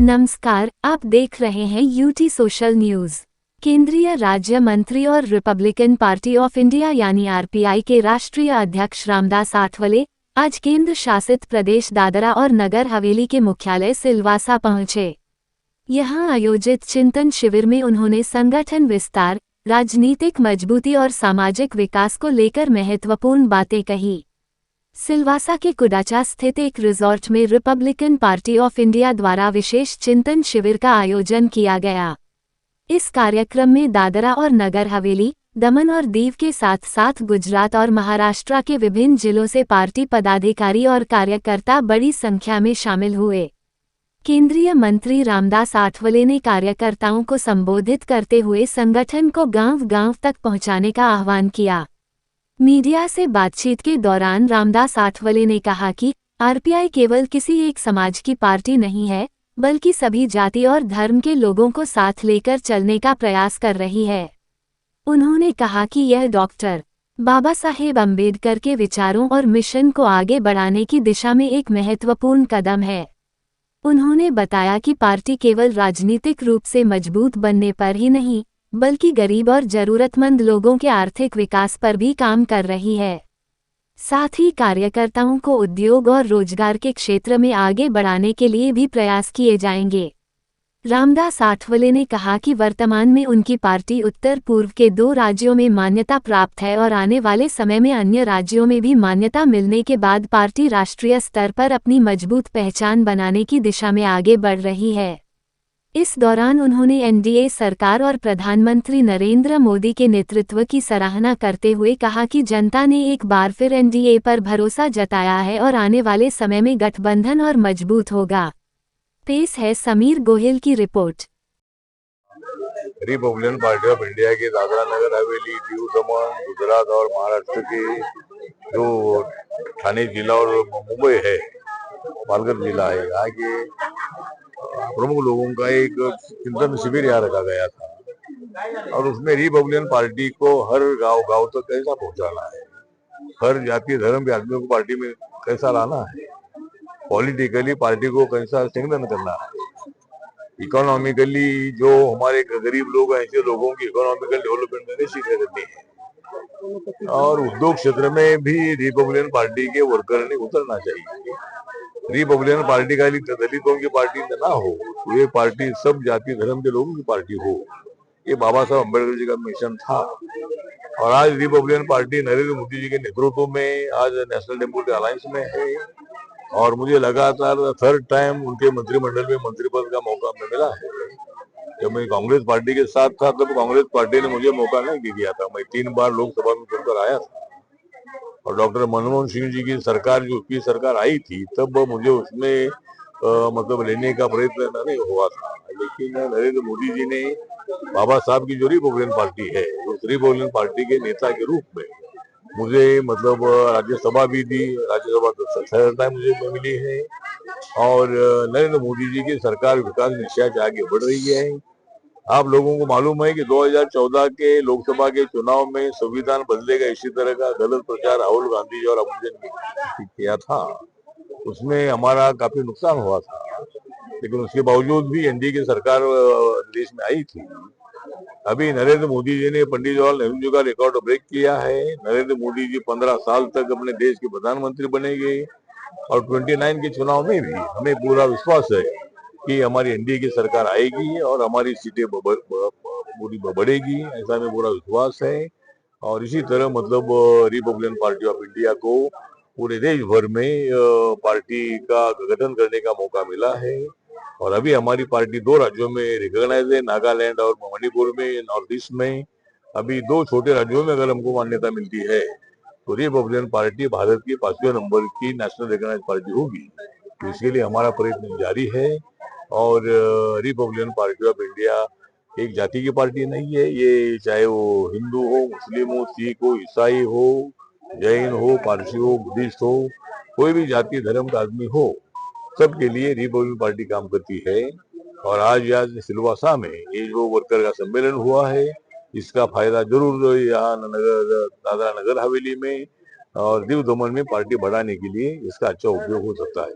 नमस्कार, आप देख रहे हैं यूटी सोशल न्यूज। केंद्रीय राज्य मंत्री और रिपब्लिकन पार्टी ऑफ इंडिया यानी आरपीआई के राष्ट्रीय अध्यक्ष रामदास आठवले आज केंद्र शासित प्रदेश दादरा और नगर हवेली के मुख्यालय सिलवासा पहुंचे। यहां आयोजित चिंतन शिविर में उन्होंने संगठन विस्तार, राजनीतिक मजबूती और सामाजिक विकास को लेकर महत्वपूर्ण बातें कही। सिलवासा के कुडाचा स्थित एक रिजॉर्ट में रिपब्लिकन पार्टी ऑफ इंडिया द्वारा विशेष चिंतन शिविर का आयोजन किया गया। इस कार्यक्रम में दादरा और नगर हवेली, दमन और दीव के साथ साथ गुजरात और महाराष्ट्र के विभिन्न जिलों से पार्टी पदाधिकारी और कार्यकर्ता बड़ी संख्या में शामिल हुए। केंद्रीय मंत्री रामदास आठवले ने कार्यकर्ताओं को संबोधित करते हुए संगठन को गांव-गांव तक पहुंचाने का आह्वान किया। मीडिया से बातचीत के दौरान रामदास आठवले ने कहा कि आरपीआई केवल किसी एक समाज की पार्टी नहीं है, बल्कि सभी जाति और धर्म के लोगों को साथ लेकर चलने का प्रयास कर रही है। उन्होंने कहा कि यह डॉक्टर बाबा साहेब अम्बेडकर के विचारों और मिशन को आगे बढ़ाने की दिशा में एक महत्वपूर्ण कदम है। उन्होंने बताया कि पार्टी केवल राजनीतिक रूप से मजबूत बनने पर ही नहीं, बल्कि गरीब और जरूरतमंद लोगों के आर्थिक विकास पर भी काम कर रही है। साथ ही कार्यकर्ताओं को उद्योग और रोजगार के क्षेत्र में आगे बढ़ाने के लिए भी प्रयास किए जाएंगे। रामदास आठवले ने कहा कि वर्तमान में उनकी पार्टी उत्तर पूर्व के 2 राज्यों में मान्यता प्राप्त है और आने वाले समय में अन्य राज्यों में भी मान्यता मिलने के बाद पार्टी राष्ट्रीय स्तर पर अपनी मजबूत पहचान बनाने की दिशा में आगे बढ़ रही है। इस दौरान उन्होंने एनडीए सरकार और प्रधानमंत्री नरेंद्र मोदी के नेतृत्व की सराहना करते हुए कहा कि जनता ने एक बार फिर एनडीए पर भरोसा जताया है और आने वाले समय में गठबंधन और मजबूत होगा। पेश है समीर गोहिल की report. Republican party of India के दादरा नगर हवेली, दीव दमन, गुजरात और महाराष्ट्र के जो ठाणे जिला और मुंबई है, पालघर जिला है, यहाँ के प्रमुख लोगों का एक चिंतन शिविर यहाँ रखा गया था और उसमें रिपब्लिकन पार्टी को हर गांव तक कैसा पहुंचाना है, हर जाति धर्म के आदमियों को पार्टी में कैसा लाना है, पॉलिटिकली पार्टी को कैसा स्ट्रेंथन करना है, इकोनॉमिकली जो हमारे गरीब लोग हैं ऐसे लोगों की इकोनॉमिकल डेवलपमेंट में कैसी करनी है और उद्योग क्षेत्र में भी रिपब्लिकन पार्टी के वर्कर ने उतरना चाहिए। रिपब्लिकन पार्टी का दलितों की पार्टी ना हो, ये पार्टी सब जाति धर्म के लोगों की पार्टी हो। ये बाबा साहब अम्बेडकर जी का मिशन था और आज रिपब्लिकन पार्टी नरेंद्र मोदी जी के नेतृत्व में आज नेशनल डेमोक्रेटिक अलायंस में है और मुझे लगातार 3rd टाइम उनके मंत्रिमंडल में मंत्री पद का मौका मिला है। जब मैं कांग्रेस पार्टी के साथ था तब कांग्रेस पार्टी ने मुझे मौका नहीं दिया था। मैं 3 बार लोकसभा में चुनकर आया था और डॉक्टर मनमोहन सिंह जी की सरकार जो की सरकार आई थी तब मुझे उसमें मतलब लेने का प्रयत्न नहीं हुआ था, लेकिन नरेंद्र मोदी जी ने बाबा साहब की जो रिपब्लिकन पार्टी है उस रिपब्लिकन पार्टी के नेता के रूप में मुझे मतलब राज्यसभा भी दी, राज्यसभा 3rd टाइम मुझे मिली है और नरेंद्र मोदी जी की सरकार विकास निश्चय से आगे बढ़ रही है। आप लोगों को मालूम है कि 2014 के लोकसभा के चुनाव में संविधान बदलेगा इसी तरह का गलत प्रचार राहुल गांधी जी और अमित ने किया था, उसमें हमारा काफी नुकसान हुआ था, लेकिन उसके बावजूद भी एनडीए की सरकार देश में आई थी। अभी नरेंद्र मोदी जी ने पंडित जवाहरलाल नेहरू जी का रिकॉर्ड ब्रेक किया है। नरेंद्र मोदी जी 15 साल तक अपने देश के प्रधानमंत्री बनेंगे और 29 के चुनाव में भी हमें पूरा विश्वास है कि हमारी एनडीए की सरकार आएगी और हमारी सीटें पूरी बढ़ेगी, ऐसा हमें पूरा विश्वास है। और इसी तरह मतलब रिपब्लिकन पार्टी ऑफ इंडिया को पूरे देश भर में पार्टी का गठन करने का मौका मिला है और अभी हमारी पार्टी 2 राज्यों में रिकॉग्नाइज है, नागालैंड और मणिपुर में, नॉर्थ ईस्ट में। अभी 2 छोटे राज्यों में अगर हमको मान्यता मिलती है तो रिपब्लिकन पार्टी भारत की 5वें नंबर की नेशनल रिकॉग्नाइज पार्टी होगी। तो इसके लिए हमारा प्रयत्न जारी है और रिपब्लिकन पार्टी ऑफ इंडिया एक जाति की पार्टी नहीं है, ये चाहे वो हिंदू हो, मुस्लिम हो, सिख हो, ईसाई हो, जैन हो, पारसी हो, बुद्धिस्ट हो, कोई भी जाति धर्म का आदमी हो, सबके लिए रिपब्लिकन पार्टी काम करती है। और आज सिलवासा में ये जो वर्कर का सम्मेलन हुआ है इसका फायदा जरूर यहाँ दादरा नगर हवेली में और दीव दमन में पार्टी बढ़ाने के लिए इसका अच्छा उपयोग हो सकता है।